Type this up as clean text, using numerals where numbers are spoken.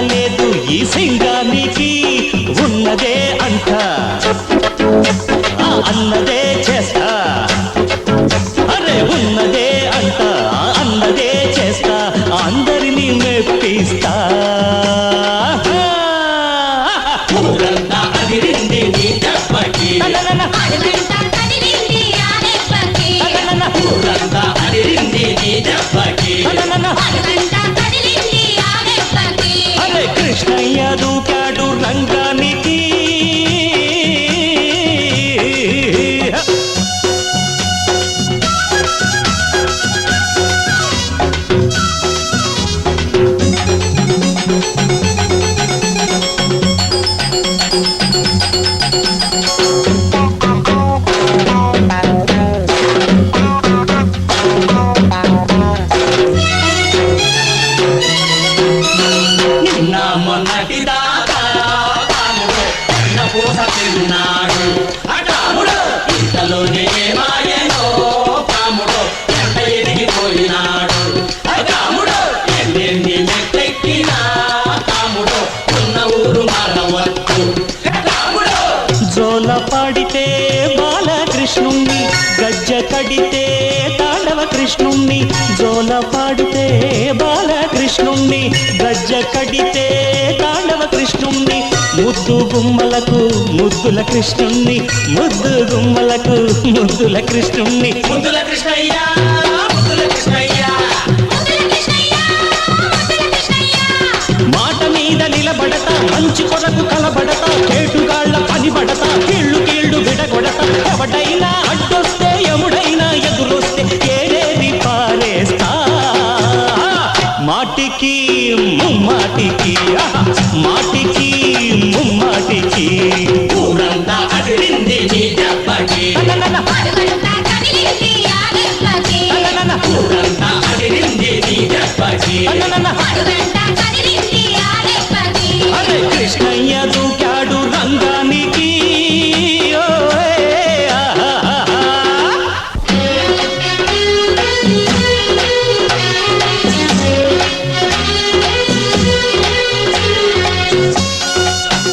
లేదు ఈ సింగానికి ఉన్నదే అంట అన్నదే చేస్తా అరే ఉన్నదే అంట అన్నదే చేస్తా అందరినీ మెప్పిస్తా ఊరంతా అదిరింది నీ దెబ్బకి ఊరంతా అదిరింది నీ దెబ్బకి అరే కృష్ణయ్య దూకాడు రంగానికి నిన్న మొన్నటి దాకా రాముడు చిన్న పూస తిన్నాడు అటాముడు ఇంతలోనే మాయనో కాముడు ఎంత ఎదిగిపోయినాడు అటాముడు ఎన్నెన్ని మెట్టెక్కినా కాముడు ఉన్న ఊరు మారవచ్చు కాముడు జోల పాడితే బాలకృష్ణుణ్ణి గజ్జ కడితే తాండవ కృష్ణుణ్ణి జోల పాడితే బాలకృష్ణుణ్ణి గజ్జ కడితే తాండవ కృష్ణుణ్ణి ముద్దు గుమ్మలకు ముద్దుల కృష్ణుణ్ణి ముద్దు గుమ్మలకు ముద్దుల కృష్ణుణ్ణి ముద్దుల కృష్ణయ్య ముద్దుల కృష్ణయ్య మాట మీద నిలబడతా మంచి కొరకు కలబడతా కేటుగాళ్ల పని పడతా కీళ్ళు కీళ్ళు విడగొడతా ఎవడైనా అడ్డొస్తే ఎముడైనా ఎదురొస్తే ఏడేది పారేస్తా మాటికి ముమ్మాటికి మాటి